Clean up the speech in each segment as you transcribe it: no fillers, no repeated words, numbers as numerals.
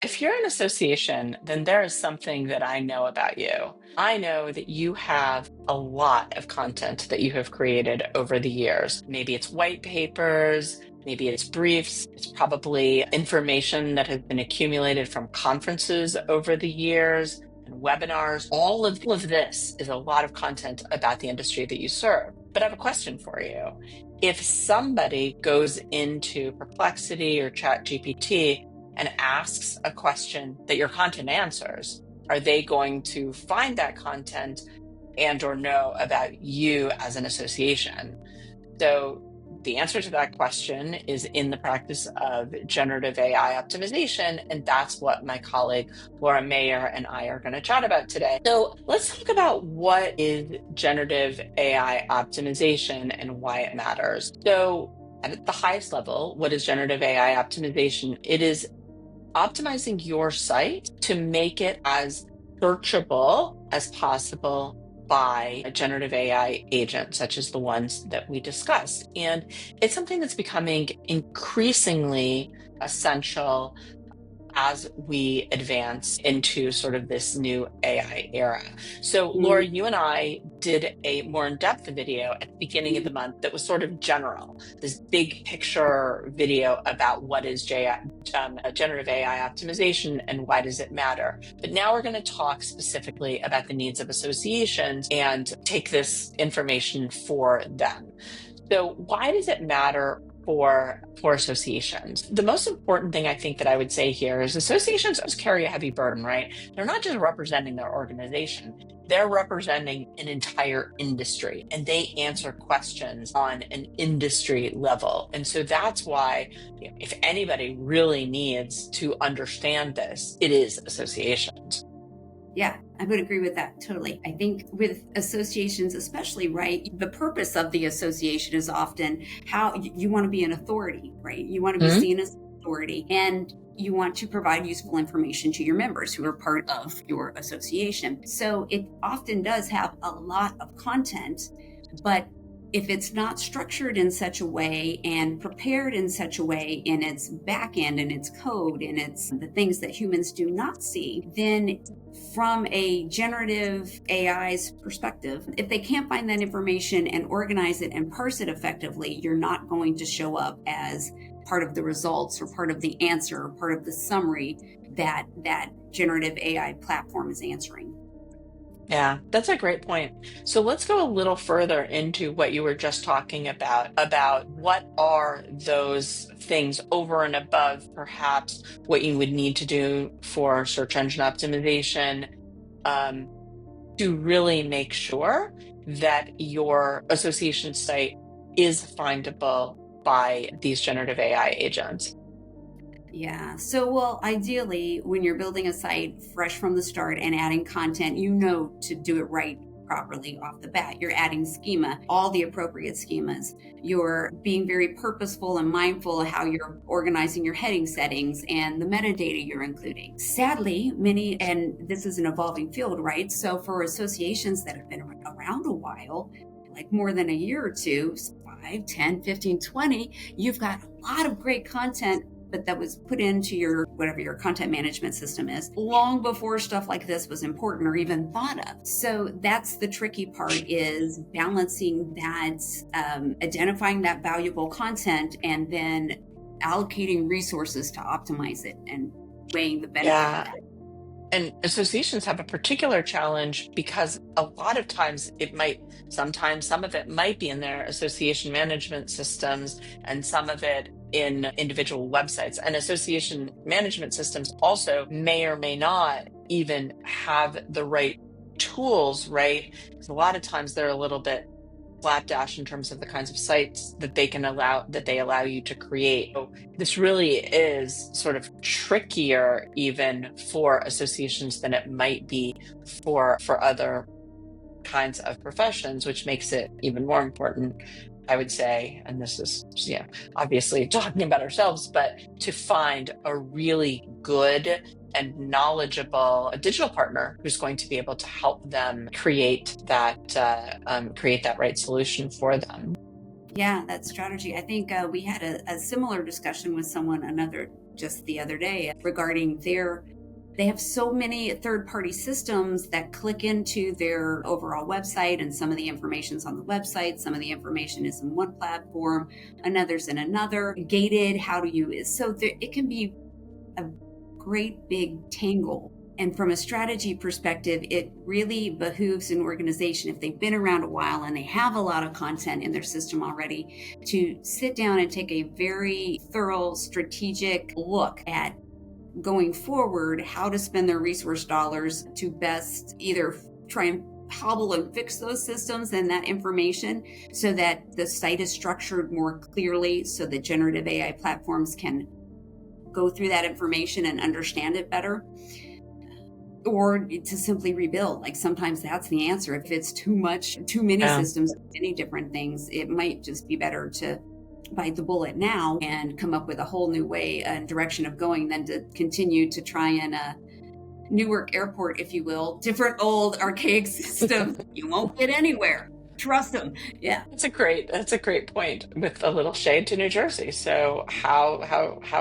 If you're an association, then there is something that I know about you. I know that you have a lot of content that you have created over the years. Maybe it's white papers, maybe it's briefs, it's probably information that has been accumulated from conferences over the years and webinars. All of this is a lot of content about the industry that you serve. But I have a question for you. If somebody goes into Perplexity or ChatGPT and asks a question that your content answers, are they going to find that content and or know about you as an association? So the answer to that question is in the practice of generative AI optimization, and that's what my colleague Laura Mayer and I are going to chat about today. So let's talk about what is generative AI optimization and why it matters. So at the highest level, what is generative AI optimization? It is optimizing your site to make it as searchable as possible by a generative AI agent, such as the ones that we discussed. And it's something that's becoming increasingly essential as we advance into sort of this new AI era. So, Laura, you and I did a more in-depth video at the beginning of the month that was sort of general, this big picture video about what is generative AI optimization and why does it matter. But now we're going to talk specifically about the needs of associations and take this information for them. So why does it matter for associations? The most important thing I think that I would say here is associations always carry a heavy burden, right? They're not just representing their organization, they're representing an entire industry, and they answer questions on an industry level. And so that's why, if anybody really needs to understand this, it is associations. Yeah, I would agree with that totally. I think with associations, especially, right, the purpose of the association is often how you want to be an authority, right? You want to be seen as an authority, and you want to provide useful information to your members who are part of your association. So it often does have a lot of content, but if it's not structured in such a way and prepared in such a way in its back end and its code and its the things that humans do not see, then from a generative AI's perspective, if they can't find that information and organize it and parse it effectively, you're not going to show up as part of the results or part of the answer or part of the summary that generative AI platform is answering. Yeah, that's a great point. So let's go a little further into what you were just talking about what are those things over and above perhaps what you would need to do for search engine optimization, to really make sure that your association site is findable by these generative AI agents. Yeah. So, well, ideally, when you're building a site fresh from the start and adding content, you know to do it right properly off the bat. You're adding schema, all the appropriate schemas. You're being very purposeful and mindful of how you're organizing your heading settings and the metadata you're including. Sadly, many, and this is an evolving field, right? So for associations that have been around a while, like more than a year or two, 5, 10, 15, 20, you've got a lot of great content but that was put into your whatever your content management system is long before stuff like this was important or even thought of. So that's the tricky part, is balancing that, identifying that valuable content and then allocating resources to optimize it and weighing the benefit of Yeah. that. And associations have a particular challenge because a lot of times sometimes some of it might be in their association management systems and some of it in individual websites. And association management systems also may or may not even have the right tools, right? Because a lot of times they're a little bit slapdash in terms of the kinds of sites that they allow you to create. So this really is sort of trickier even for associations than it might be for other kinds of professions, which makes it even more important, I would say, and this is, obviously talking about ourselves, but to find a really good and knowledgeable digital partner who's going to be able to help them create that right solution for them. Yeah, that strategy. I think we had a similar discussion with someone, another just the other day regarding they have so many third-party systems that click into their overall website, and some of the information's on the website, some of the information is in one platform, another's in another. Gated, how do you, so it can be a great big tangle. And from a strategy perspective, it really behooves an organization, if they've been around a while and they have a lot of content in their system already, to sit down and take a very thorough strategic look at going forward, how to spend their resource dollars to best either try and hobble and fix those systems and that information so that the site is structured more clearly, so that generative AI platforms can go through that information and understand it better, or to simply rebuild. Like, sometimes that's the answer. If it's too many Yeah. systems, many different things, it might just be better to bite the bullet now and come up with a whole new way and direction of going than to continue to try and Newark Airport, if you will, different old archaic systems. You won't get anywhere. Trust them. Yeah. That's a great point, with a little shade to New Jersey. So how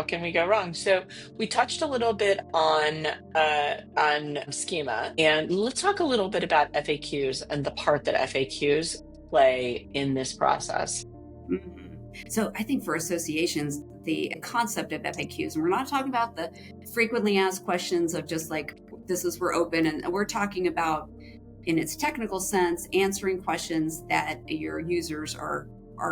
can we go wrong? So we touched a little bit on schema, and let's talk a little bit about FAQs and the part that FAQs play in this process. Mhm. So I think for associations, the concept of FAQs, and we're not talking about the frequently asked questions of just like, this is for open, and we're talking about, in its technical sense, answering questions that your users are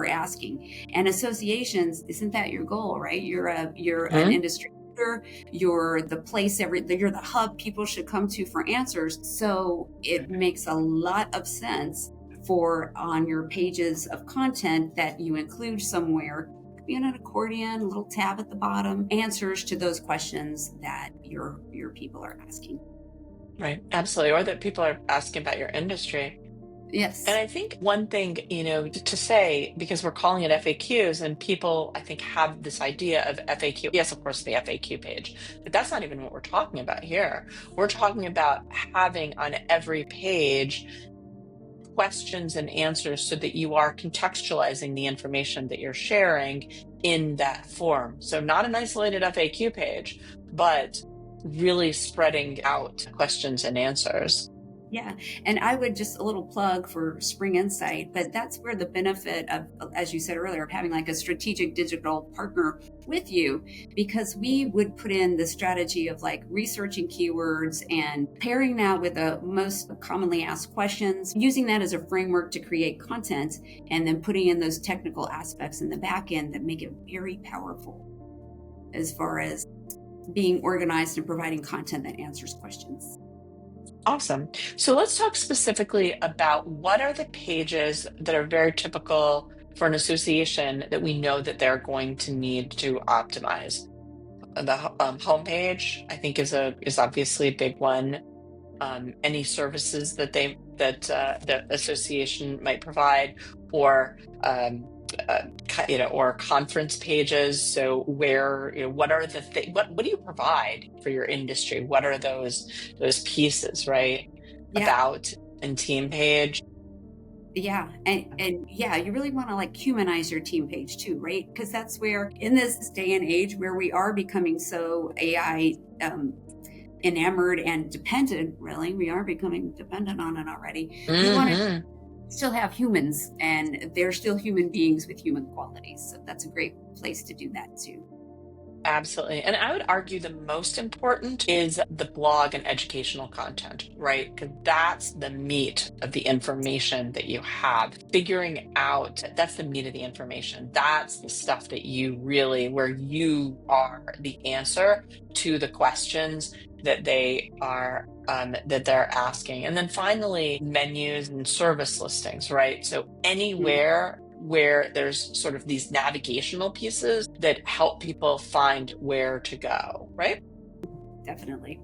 asking. And associations, isn't that your goal, right? You're an Mhm. industry leader, you're the place, you're the hub people should come to for answers. So it makes a lot of sense for, on your pages of content, that you include somewhere, could be in an accordion, a little tab at the bottom, answers to those questions that your people are asking. Right, absolutely. Or that people are asking about your industry. And Yes. I think one thing, to say, because we're calling it FAQs, and people, I think, have this idea of FAQ. Yes, of course, the FAQ page, but that's not even what we're talking about here. We're talking about having on every page questions and answers so that you are contextualizing the information that you're sharing in that form. So not an isolated FAQ page, but really spreading out questions and answers. Yeah. And I would just, a little plug for Spring Insight, but that's where the benefit of, as you said earlier, of having like a strategic digital partner with you, because we would put in the strategy of like researching keywords and pairing that with the most commonly asked questions, using that as a framework to create content, and then putting in those technical aspects in the back end that make it very powerful as far as being organized and providing content that answers questions. Awesome. So let's talk specifically about what are the pages that are very typical for an association that we know that they're going to need to optimize. The homepage, I think, is obviously a big one. Any services that the association might provide, or or conference pages. So where, what are what do you provide for your industry? What are those pieces, right? Yeah. About and team page. Yeah, and yeah, you really want to like humanize your team page too, right? Because that's where, in this day and age where we are becoming so AI enamored and dependent, really, we are becoming dependent on it already. You want to Hmm. still have humans, and they're still human beings with human qualities. So that's a great place to do that too. Absolutely. And I would argue the most important is the blog and educational content, right? Because that's the meat of the information that you have. Figuring out, that's the meat of the information. That's the stuff that you really, where you are the answer to the questions that that they're asking. And then finally, menus and service listings, right? So Mm, anywhere where there's sort of these navigational pieces that help people find where to go, right? definitely.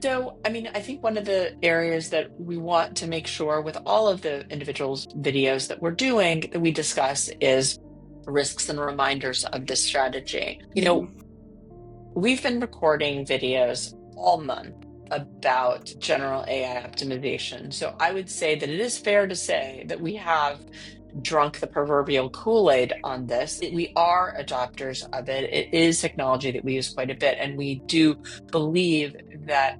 So, I mean, I think one of the areas that we want to make sure with all of the individuals' videos that we're doing that we discuss is risks and reminders of this strategy. Mhm. We've been recording videos all month about general AI optimization. So I would say that it is fair to say that we have drunk the proverbial Kool-Aid on this. We are adopters of it. It is technology that we use quite a bit, and we do believe that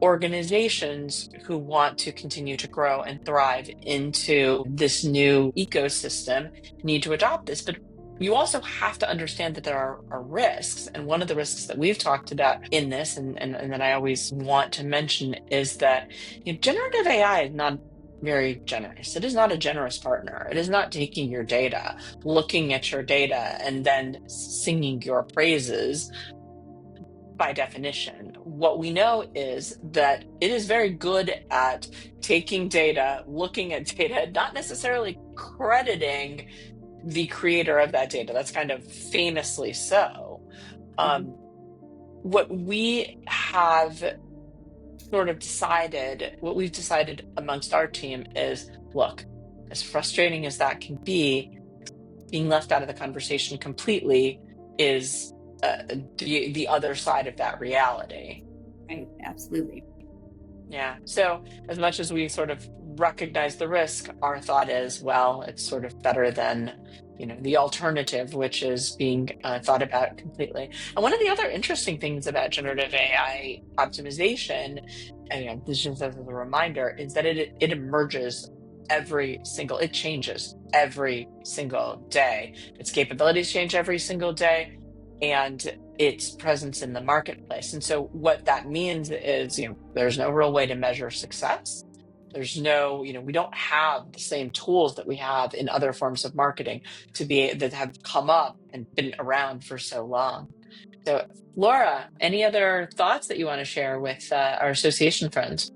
organizations who want to continue to grow and thrive into this new ecosystem need to adopt this. But you also have to understand that there are risks. And one of the risks that we've talked about in this, and that I always want to mention, is that generative AI is not very generous. It is not a generous partner. It is not taking your data, looking at your data, and then singing your praises by definition. What we know is that it is very good at taking data, looking at data, not necessarily crediting the creator of that data. That's kind of famously so. Mhm. Um, what we have sort of decided, what we've decided amongst our team is, look, as frustrating as that can be, being left out of the conversation completely is the other side of that reality. Right, absolutely. Yeah. So as much as we sort of recognize the risk, our thought is, well, it's sort of better than, the alternative, which is being thought about completely. And one of the other interesting things about generative AI optimization, and this just as a reminder, is that it emerges it changes every single day. Its capabilities change every single day, and its presence in the marketplace. And so what that means is, there's no real way to measure success. There's no, we don't have the same tools that we have in other forms of marketing that have come up and been around for so long. So, Laura, any other thoughts that you want to share with our association friends?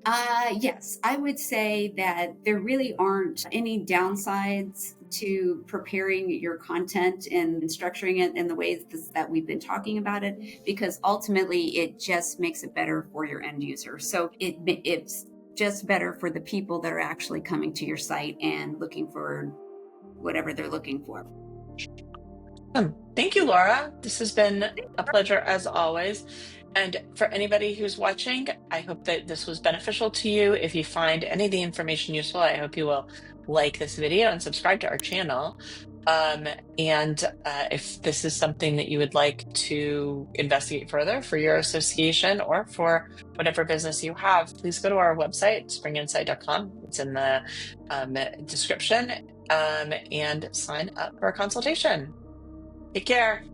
Yes, I would say that there really aren't any downsides to preparing your content and structuring it in the ways that we've been talking about it, because ultimately it just makes it better for your end user. So it's just better for the people that are actually coming to your site and looking for whatever they're looking for. Thank you, Laura. This has been a pleasure as always. And for anybody who's watching, I hope that this was beneficial to you. If you find any of the information useful, I hope you will like this video and subscribe to our channel. And if this is something that you would like to investigate further for your association or for whatever business you have, please go to our website, springinsight.com. It's in the description, and sign up for a consultation. Take care.